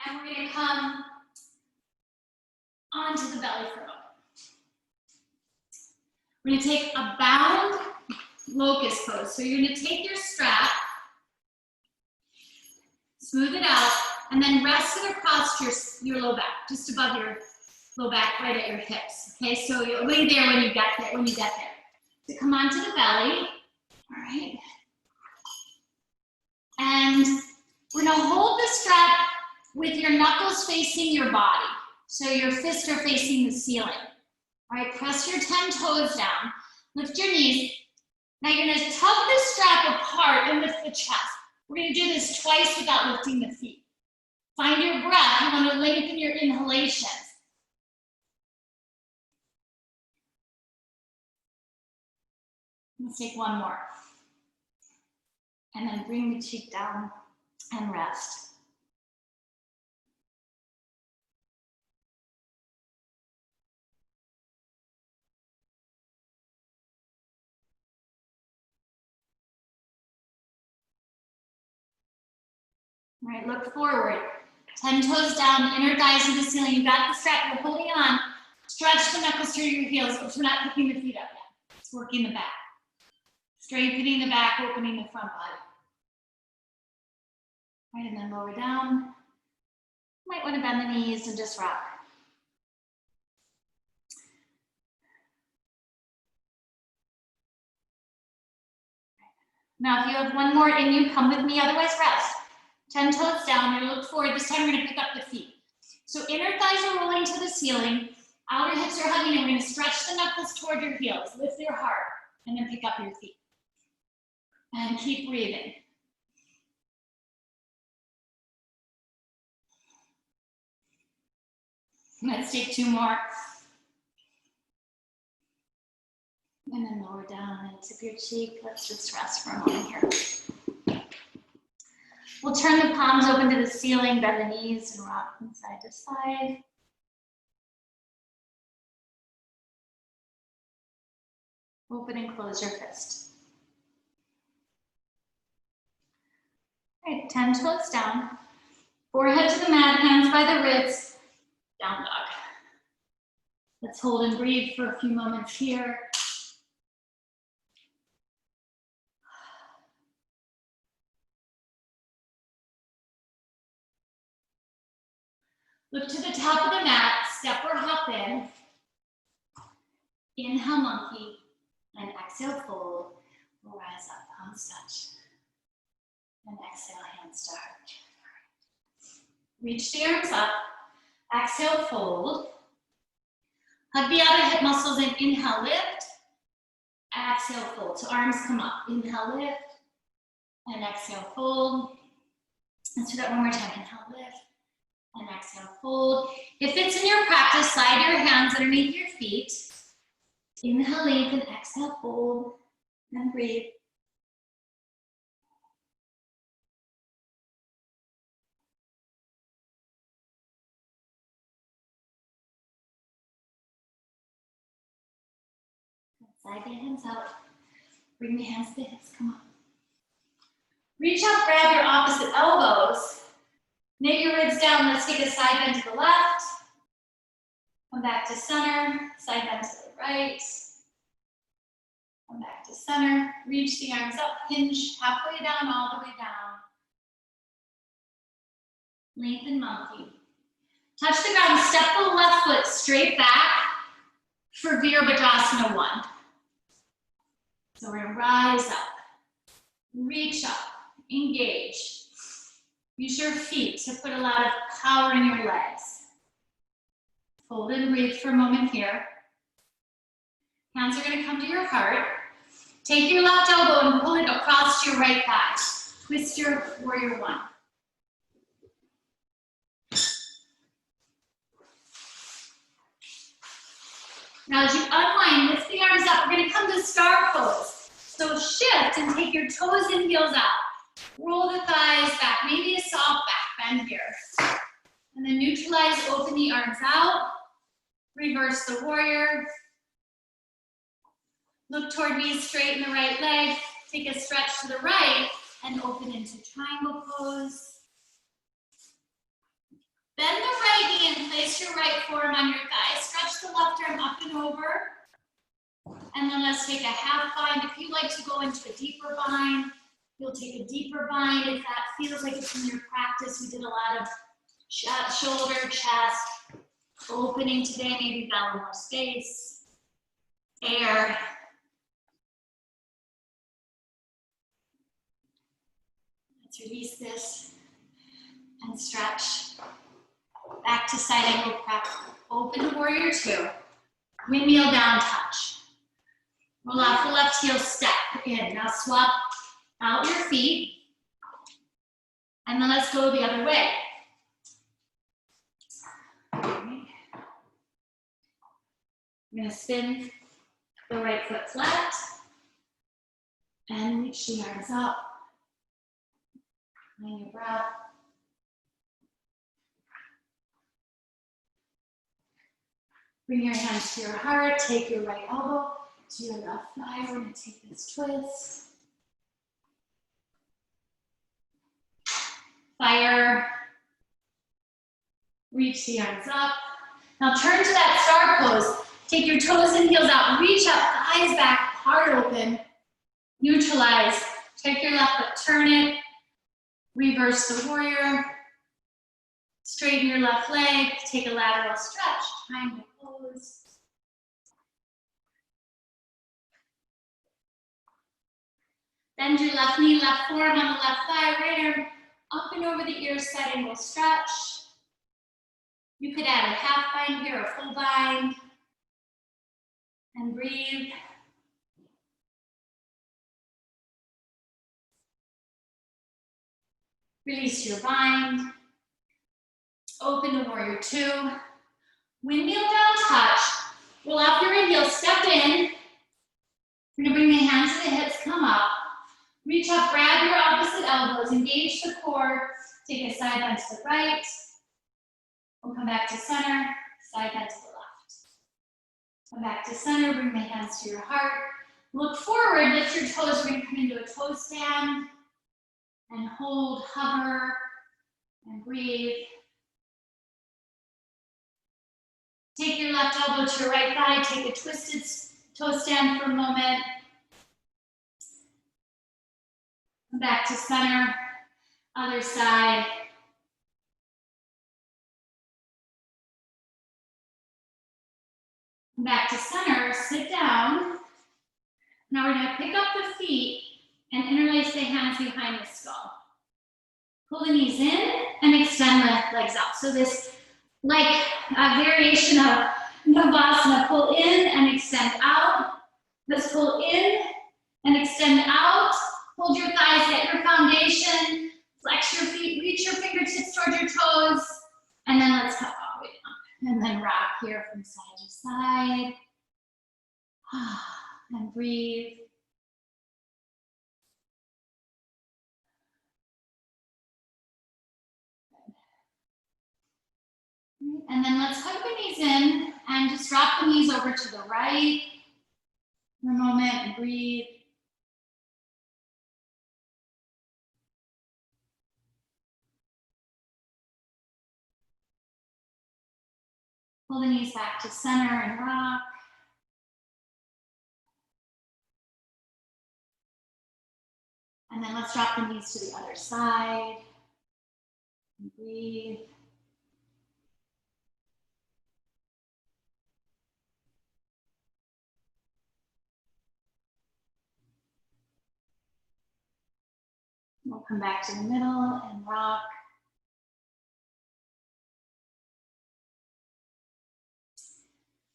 And we're gonna come onto the belly for a moment. We're gonna take a bound locust pose. So you're gonna take your strap, smooth it out, and then rest it across your low back, just above your low back, right at your hips. Okay, so you'll lay there when you get there. So come onto the belly, all right? And we're gonna hold the strap with your knuckles facing your body. So your fists are facing the ceiling. All right, press your 10 toes down, lift your knees. Now you're gonna tug the strap apart and lift the chest. We're gonna do this twice without lifting the feet. Find your breath, you wanna lengthen your inhalations. Let's take one more. And then bring the cheek down and rest. All right, look forward. 10 toes down, inner thighs to the ceiling. You got the strap, you're holding it on. Stretch the knuckles through your heels, but we're not picking the feet up yet. It's working the back. Strengthening the back, opening the front body. All right, and then lower down. Might want to bend the knees and just rock. Now, if you have one more in you, come with me, otherwise rest. 10 toes down, you're gonna look forward. This time we're gonna pick up the feet. So inner thighs are rolling to the ceiling, outer hips are hugging, and we're gonna stretch the knuckles toward your heels, lift your heart, and then pick up your feet. And keep breathing. Let's take 2 more. And then lower down and tip your cheek. Let's just rest for a moment here. We'll turn the palms open to the ceiling, bend the knees, and rock from side to side. Open and close your fist. All right, 10 toes down. Forehead to the mat, hands by the ribs. Down dog. Let's hold and breathe for a few moments here. Look to the top of the mat, step or hop in. Inhale, monkey, and exhale, fold. Rise up, palms touch. And exhale, hands to heart. Reach the arms up. Exhale, fold. Hug the outer hip muscles and inhale, lift. Exhale, fold. So arms come up. Inhale, lift. And exhale, fold. Let's do that one more time. Inhale, lift. And exhale, fold. If it's in your practice, slide your hands underneath your feet. Inhale, lengthen, exhale, fold, and breathe. Slide the hands out. Bring the hands to the hips, come up. Reach up, grab your opposite elbows. Knit your ribs down. Let's take a side bend to the left. Come back to center. Side bend to the right. Come back to center. Reach the arms up. Hinge halfway down, all the way down. Lengthen monkey. Touch the ground. Step the left foot straight back for Virabhadrasana 1. So we're gonna rise up. Reach up. Engage. Use your feet to put a lot of power in your legs. Fold and breathe for a moment here. Hands are going to come to your heart. Take your left elbow and pull it across to your right thigh. Twist your warrior 1. Now as you unwind, lift the arms up. We're going to come to star pose. So shift and take your toes and heels out. Roll the thighs back, maybe a soft back bend here. And then neutralize, open the arms out. Reverse the warrior. Look toward knees straight in the right leg. Take a stretch to the right and open into triangle pose. Bend the right knee and place your right forearm on your thigh. Stretch the left arm up and over. And then let's take a half bind. If you like to go into a deeper bind, you'll take a deeper bind. If that feels like it's in your practice, we did a lot of shoulder, chest, opening today, maybe belly more space, air. Let's release this and stretch. Back to side angle prep. Open to warrior 2. Windmill down touch. Roll off the left heel, step in. Now swap out your feet. And then let's go the other way. I'm going to spin the right foot flat and reach the arms up. Find your breath. Bring your hands to your heart. Take your right elbow to your left thigh. We're going to take this twist. Fire. Reach the arms up. Now turn to that star pose. Take your toes and heels out. Reach up, thighs back, heart open. Neutralize. Take your left foot, turn it. Reverse the warrior. Straighten your left leg. Take a lateral stretch. Triangle pose. Bend your left knee, left forearm on the left thigh, right arm up and over the ears, side angle stretch. You could add a half bind here, a full bind. And breathe. Release your bind. Open to warrior two. Windmill down touch. Roll off your right heel, step in. We're gonna bring the hands to the hips, come up. Reach up, grab your opposite elbows, engage the core. Take a side bend to the right. We'll come back to center, side bend to the left. Come back to center, bring the hands to your heart. Look forward, lift your toes. We're gonna come into a toe stand and hold, hover, and breathe. Take your left elbow to your right thigh, take a twisted toe stand for a moment. Come back to center, other side. Come back to center, sit down. Now we're gonna pick up the feet and interlace the hands behind the skull. Pull the knees in and extend the legs out. So this, like a variation of Navasana, pull in and extend out. Let's pull in and extend out. Hold your thighs, get your foundation. Flex your feet, reach your fingertips towards your toes. And then let's come all the way down. And then rock here from side to side. And breathe. And then let's hug the knees in and just drop the knees over to the right for a moment and breathe. Pull the knees back to center and rock. And then let's drop the knees to the other side and breathe. We'll come back to the middle and rock.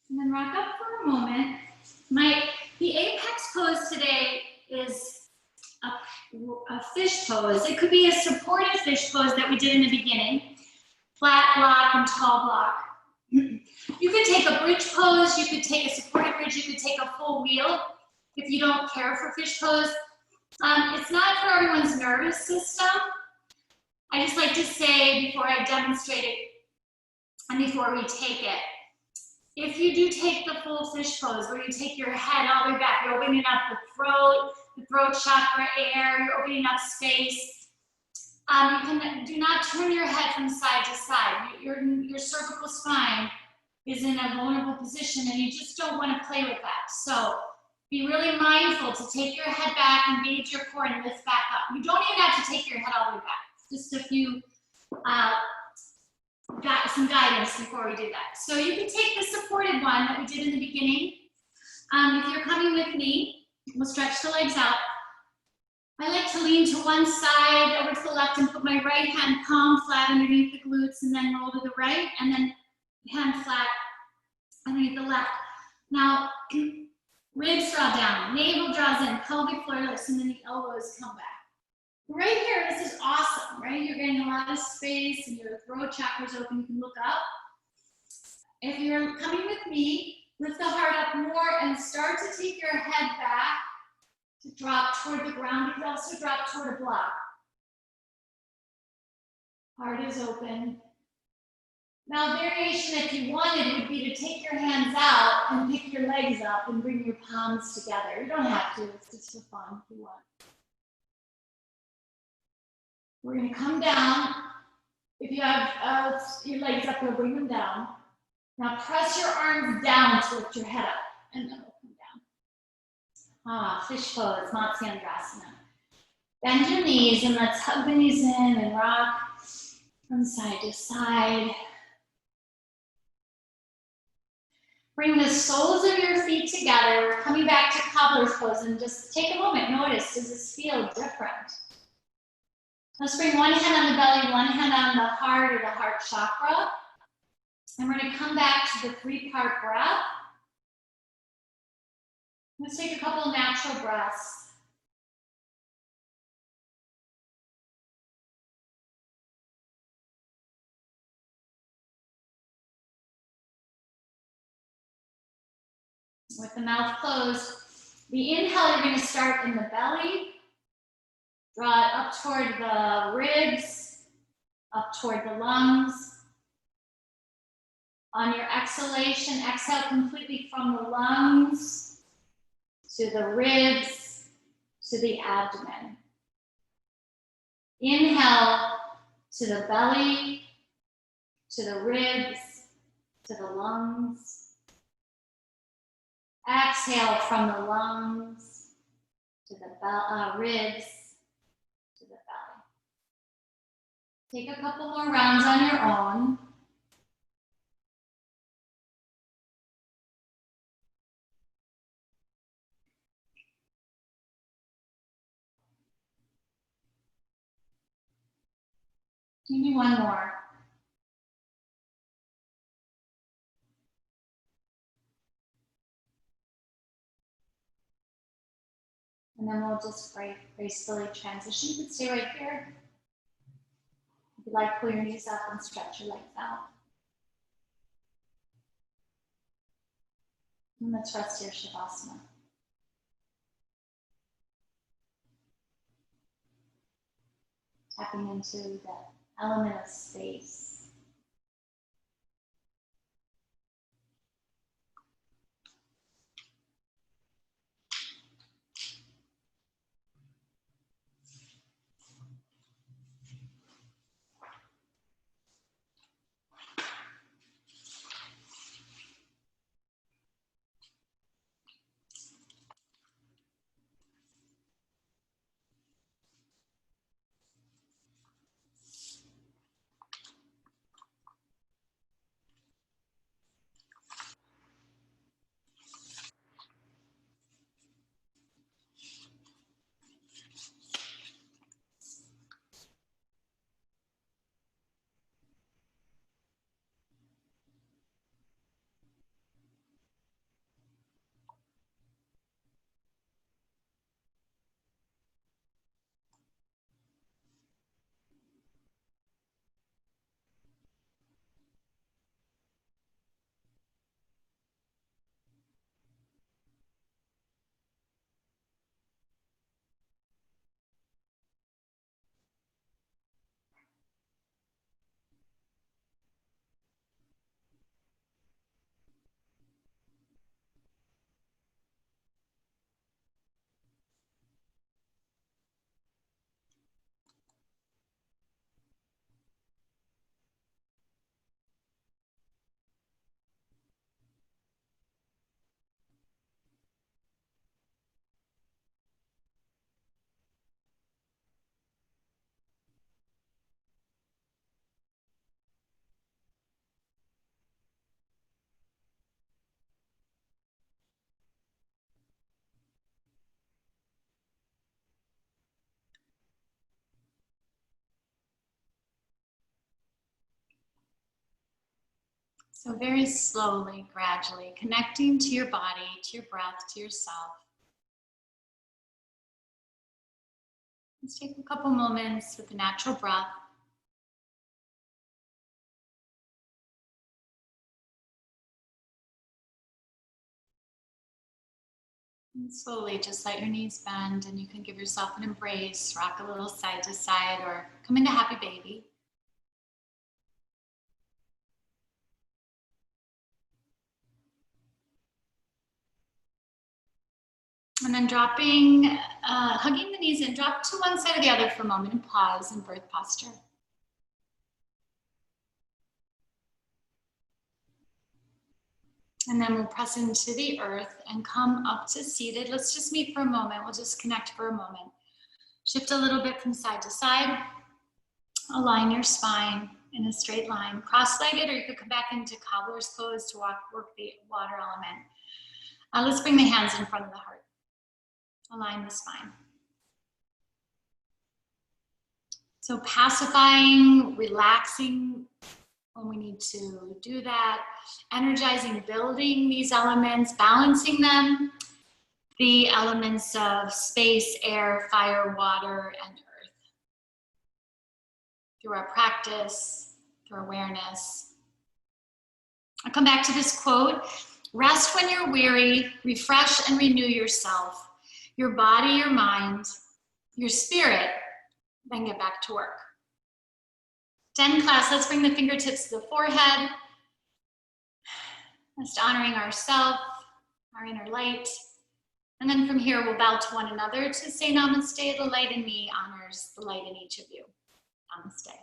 And then rock up for a moment. The apex pose today is a fish pose. It could be a supported fish pose that we did in the beginning. Flat block and tall block. You could take a bridge pose, you could take a supported bridge, you could take a full wheel if you don't care for fish pose. It's not for everyone's nervous system. I just like to say before I demonstrate it and before we take it, if you do take the full fish pose where you take your head all the way back, you're opening up the throat chakra air, you're opening up space. Do not turn your head from side to side. Your cervical spine is in a vulnerable position and you just don't want to play with that. So be really mindful to take your head back, engage your core and lift back up. You don't even have to take your head all the way back. Just a few, some guidance before we do that. So you can take the supported one that we did in the beginning. If you're coming with me, we'll stretch the legs out. I like to lean to one side, over to the left, and put my right hand palm flat underneath the glutes, and then roll to the right, and then hand flat underneath the left. Now, ribs draw down, navel draws in, pelvic floor lifts, and then the elbows come back. Right here, this is awesome, right? You're getting a lot of space, and your throat chakra's open, you can look up. If you're coming with me, lift the heart up more and start to take your head back to drop toward the ground. You can also drop toward a block. Heart is open. Now, variation, if you wanted, would be to take your hands out and pick your legs up and bring your palms together. You don't have to, it's just for fun if you want. We're gonna come down. If you have your legs up, we'll bring them down. Now press your arms down to lift your head up, and then we'll come down. Fish pose, Matsyendrasana. Bend your knees and let's hug the knees in and rock from side to side. Bring the soles of your feet together. We're coming back to cobbler's pose and just take a moment, notice, does this feel different? Let's bring one hand on the belly, one hand on the heart or the heart chakra. And we're gonna come back to the 3-part breath. Let's take a couple natural breaths. with the mouth closed. The inhale, you're going to start in the belly. Draw it up toward the ribs, up toward the lungs. On your exhalation, exhale completely from the lungs to the ribs to the abdomen. Inhale to the belly, to the ribs, to the lungs. Exhale from the lungs to the ribs to the belly. Take a couple more rounds on your own. Maybe one more. And then we'll just gracefully transition. You can stay right here. If you like, pull your knees up and stretch your legs out. And let's rest here, Shavasana. Tapping into the element of space. So very slowly, gradually, connecting to your body, to your breath, to yourself. Let's take a couple moments with the natural breath. And slowly just let your knees bend, and you can give yourself an embrace, rock a little side to side, or come into happy baby. And then hugging the knees in, drop to one side or the other for a moment and pause in birth posture. And then we'll press into the earth and come up to seated. Let's just meet for a moment. We'll just connect for a moment. Shift a little bit from side to side. Align your spine in a straight line, cross-legged, or you could come back into cobbler's pose to work the water element. Let's bring the hands in front of the heart. Align the spine. So pacifying, relaxing when we need to do that, energizing, building these elements, balancing them, the elements of space, air, fire, water, and earth. Through our practice, through awareness. I'll come back to this quote. Rest when you're weary, refresh and renew yourself, your body, your mind, your spirit, then get back to work. 10 class, let's bring the fingertips to the forehead. Just honoring ourselves, our inner light. And then from here, we'll bow to one another to say namaste. The light in me honors the light in each of you. Namaste.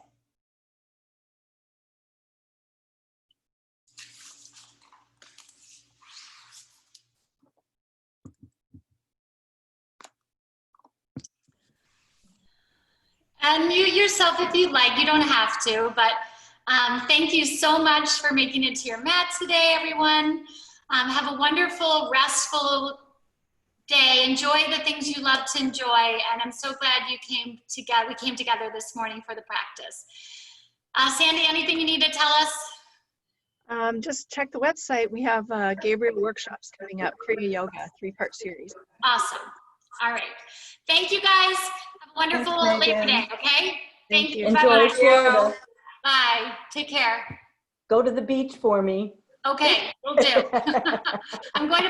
And mute yourself if you'd like. You don't have to, but thank you so much for making it to your mat today, everyone. Have a wonderful, restful day. Enjoy the things you love to enjoy, and I'm so glad you came together. We came together this morning for the practice. Sandy, anything you need to tell us? Just check the website. We have Gabriel workshops coming up, Kriya Yoga, 3-part series. Awesome. All right. Thank you, guys. Have a wonderful Labor Day, okay? Thank you. Enjoy Florida. Bye. Take care. Go to the beach for me. Okay, will do. I'm going to